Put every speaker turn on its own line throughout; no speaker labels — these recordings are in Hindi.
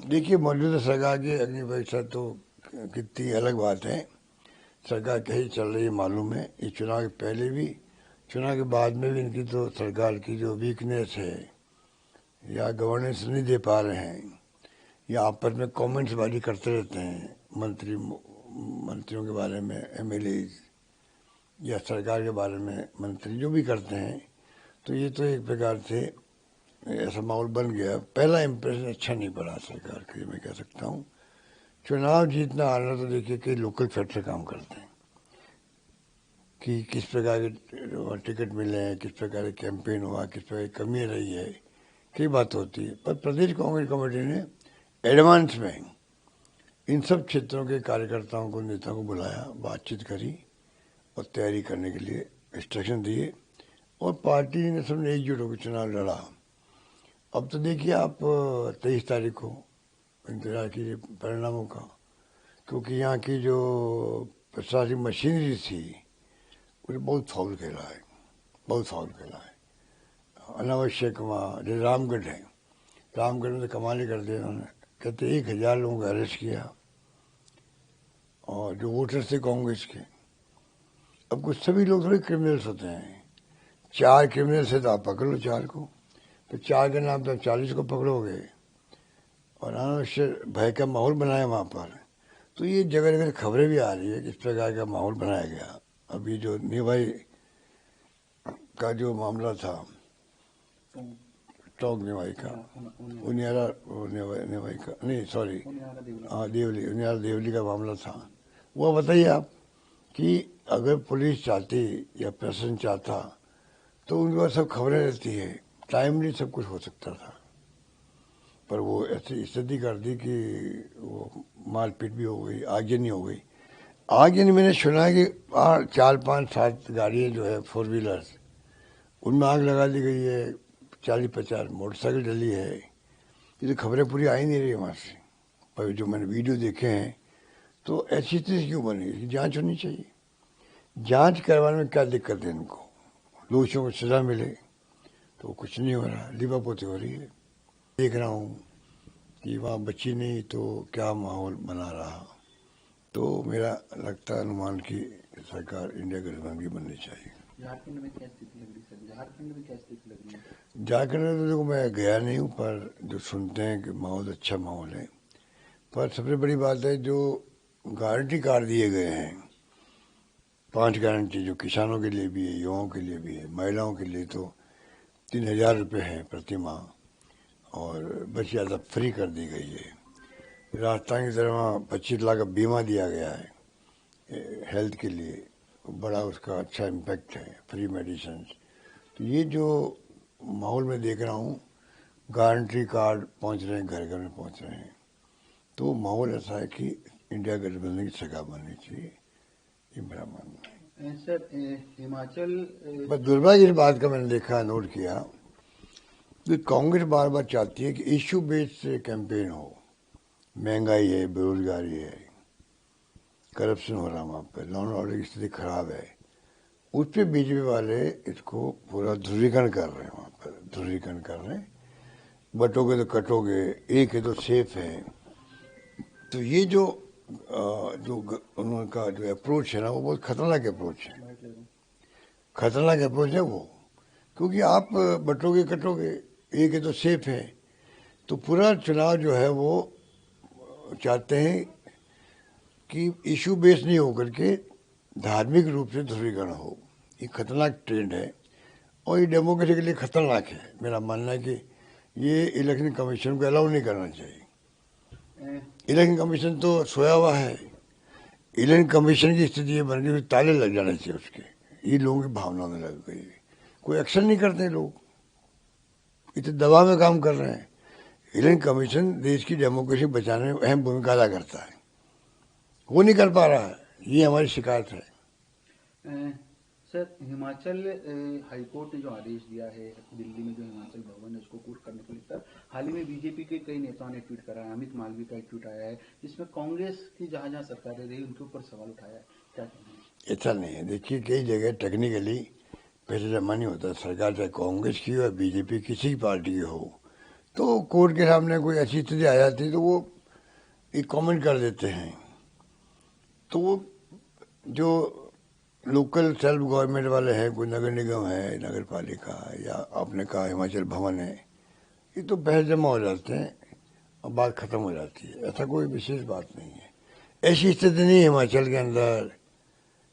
देखिए, मौजूदा सरकार की अग्नि परीक्षा तो कितनी अलग बात है। सरकार कहीं चल रही है मालूम है। ये चुनाव के पहले भी, चुनाव के बाद में भी इनकी तो सरकार की जो वीकनेस है या गवर्नेंस नहीं दे पा रहे हैं या आपस में कमेंट्स बाजी करते रहते हैं मंत्रियों के बारे में, एमएलए या सरकार के बारे में मंत्री जो भी करते हैं। तो ये तो एक प्रकार से ऐसा माहौल बन गया। पहला इम्प्रेशन अच्छा नहीं पड़ा सरकार का, ये मैं कह सकता हूँ। चुनाव जीतना हारना तो देखिए कई लोकल फैक्टर काम करते हैं कि किस प्रकार के टिकट मिले हैं, किस प्रकार का कैंपेन हुआ, किस प्रकार की कमी रही है, कई बात होती है। पर प्रदेश कांग्रेस कमेटी ने एडवांस में इन सब क्षेत्रों के कार्यकर्ताओं को, नेताओं को बुलाया, बातचीत करी और तैयारी करने के लिए इंस्ट्रक्शन दिए और पार्टी ने सबने एकजुट होकर चुनाव लड़ा। अब तो देखिए आप 23 तारीख को इंतजार कीजिए परिणामों का, क्योंकि यहाँ की जो प्रशासनिक मशीनरी थी वो बहुत फाउल खेला है, बहुत फाउल खेला है। अनावश्यक वहाँ जो रामगढ़ है, रामगढ़ में तो कमाल ही कर दिया उन्होंने। कहते 1000 लोगों को अरेस्ट किया और जो वोटर्स थे कांग्रेस के। अब कुछ सभी लोग थोड़े क्रिमिनल्स होते हैं। 4 क्रिमिनल्स है तो आप पकड़ लो 4 को, तो 4 के नाम पे 40 को पकड़ोगे और अनावश्यक भय का माहौल बनाया वहाँ पर। तो ये जगह जगह खबरें भी आ रही है किस प्रकार का माहौल बनाया गया। अभी जो निवाई का जो मामला था, टोंक निवाई का, उनियारा निवाई का नहीं, सॉरी, हाँ देवली, उनियारा देवली का मामला था। वो बताइए आप कि अगर पुलिस चाहती या प्रशासन चाहता तो उनके पास सब खबरें रहती है, टाइमली सब कुछ हो सकता था। पर वो ऐसी स्थिति कर दी कि वो मारपीट भी हो गई, आगजनी हो गई। आगजनी मैंने सुना है कि 4, 5, 7 गाड़ियाँ जो है 4 व्हीलर्स, उनमें आग लगा दी गई है। 40, 50 मोटरसाइकिल जली है। ये तो खबरें पूरी आ ही नहीं रही वहाँ से, पर जो मैंने वीडियो देखे हैं तो ऐसी स्थिति क्यों बनी? इसकी जाँच होनी चाहिए। जाँच करवाने में क्या दिक्कत है इनको? दोषियों को सजा मिले, तो कुछ नहीं हो रहा, लिपापोती हो रही है। देख रहा हूँ कि वहाँ बच्ची नहीं तो क्या माहौल बना रहा। तो मेरा लगता है अनुमान की सरकार इंडिया गठबंधन की बननी चाहिए।
झारखंड में क्या स्थिति लग रही है सर? झारखंड में क्या स्थिति लग रही है?
झारखंड में तो देखो मैं गया नहीं हूँ, पर जो सुनते हैं कि माहौल अच्छा माहौल है। पर सबसे बड़ी बात है जो गारंटी कार्ड दिए गए हैं, 5 गारंटी, जो किसानों के लिए भी है, युवाओं के लिए भी है, महिलाओं के लिए तो 3000 रुपये है प्रति माह और बस ज़्यादा फ्री कर दी गई है। राजस्थान की तरह वहाँ 25 लाख का बीमा दिया गया है हेल्थ के लिए, बड़ा उसका अच्छा इम्पैक्ट है, फ्री मेडिसिन। तो ये जो माहौल में देख रहा हूँ, गारंटी कार्ड पहुँच रहे हैं, घर घर में पहुँच रहे हैं। तो माहौल ऐसा है कि इंडिया गठबंधन की सरकार बननी चाहिए, ये मेरा मानना है।
सर हिमाचल
बस दुर्भाग्य की बात का मैंने देखा, नोट किया कि कांग्रेस बार बार चाहती है कि इश्यू बेस्ड कैंपेन हो। महंगाई है, बेरोजगारी है, करप्शन हो रहा है, वहाँ पर लॉ एंड ऑर्डर की स्थिति खराब है। उस पर बीजेपी वाले इसको पूरा ध्रुवीकरण कर रहे हैं, वहाँ पर ध्रुवीकरण कर रहे हैं। बटोगे तो कटोगे, एक है तो सेफ है। तो ये जो उनका जो अप्रोच है ना, वो बहुत खतरनाक अप्रोच है, खतरनाक अप्रोच है वो। क्योंकि आप बटोगे कटोगे, एक है तो सेफ है। तो पूरा चुनाव जो है वो चाहते हैं कि इशू बेस नहीं होकर के धार्मिक रूप से ध्रुवीकरण हो। ये खतरनाक ट्रेंड है और ये डेमोक्रेसी के लिए खतरनाक है। मेरा मानना है कि ये इलेक्शन कमीशन को अलाउ नहीं करना चाहिए। इलेक्शन कमीशन तो सोया हुआ है। इलेक्शन कमीशन की स्थिति ये बन गई, ताले लग जाने चाहिए उसके। ये लोगों की भावनाओं में लग गई, कोई एक्शन नहीं करते लोग, इतने दबाव में काम कर रहे हैं। इलेक्शन कमीशन देश की डेमोक्रेसी बचाने में अहम भूमिका अदा करता है, वो नहीं कर पा रहा है, ये हमारी शिकायत है।
सर हिमाचल हाईकोर्ट ने जो आदेश दिया है दिल्ली में जो हिमाचल भवन है उसको कोर्ट करने को लेकर, हाल ही में बीजेपी के कई नेताओं ने ट्वीट करा है। अमित मालवीय का एक ट्वीट आया है जिसमें कांग्रेस की जहां जहां सरकारें रही उनके ऊपर सवाल उठाया है, क्या कहना है?
ऐसा नहीं है। देखिए कई जगह टेक्निकली पैसे जमा नहीं होता। सरकार चाहे कांग्रेस की हो या बीजेपी किसी भी पार्टी की हो, तो कोर्ट के सामने कोई अच्छी स्थिति आ जाती है तो वो एक कमेंट कर देते हैं। तो वो जो लोकल सेल्फ गवर्नमेंट वाले हैं, कोई नगर निगम है, नगर पालिका या आपने कहा हिमाचल भवन है, ये तो बहस जमा हो जाते हैं और बात खत्म हो जाती है। ऐसा कोई विशेष बात नहीं है। ऐसी स्थिति नहीं है हिमाचल के अंदर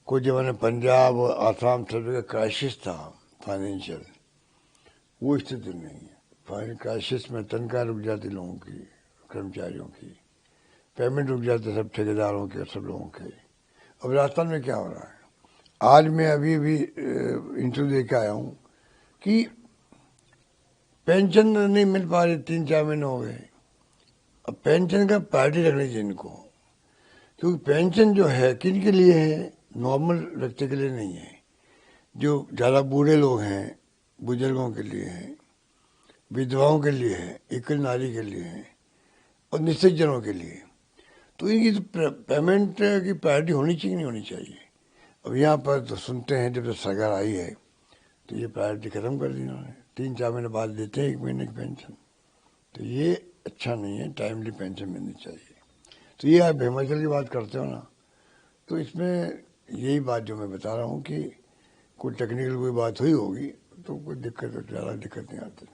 कोई जमाने पंजाब और आसाम सब जगह क्राइसिस था फाइनेंशियल, वो स्थिति नहीं है। फाइनेंशियल क्राइसिस में तनख्वाह रुक जाती लोगों की, कर्मचारियों की, पेमेंट रुक जाते सब ठेकेदारों के, सब लोगों के। अब राजस्थान में क्या हो रहा है, आज मैं अभी इंटरव्यू दे के आया हूँ कि पेंशन नहीं मिल पा रही, 3-4 महीने हो गए। अब पेंशन का प्रायोरिटी रखनी चाहिए इनको, क्योंकि पेंशन जो है किन के लिए है, नॉर्मल व्यक्ति के लिए नहीं है। जो ज़्यादा बूढ़े लोग हैं, बुजुर्गों के लिए हैं, विधवाओं के लिए है, एकल नारी के लिए है और निश्चित जनों के लिए। तो इनकी तो पेमेंट की प्रायोरिटी होनी चाहिए, नहीं होनी चाहिए। अब यहाँ पर तो सुनते हैं जब से सरकार आई है तो ये प्रायोरिटी खत्म कर दी इन्होंने, 3-4 महीने बाद देते हैं 1 महीने की पेंशन। तो ये अच्छा नहीं है, टाइमली पेंशन मिलनी चाहिए। तो ये आप हिमाचल की बात करते हो ना, तो इसमें यही बात जो मैं बता रहा हूँ कि कोई टेक्निकल कोई बात हुई होगी तो कोई दिक्कत, ज़्यादा दिक्कत नहीं आती।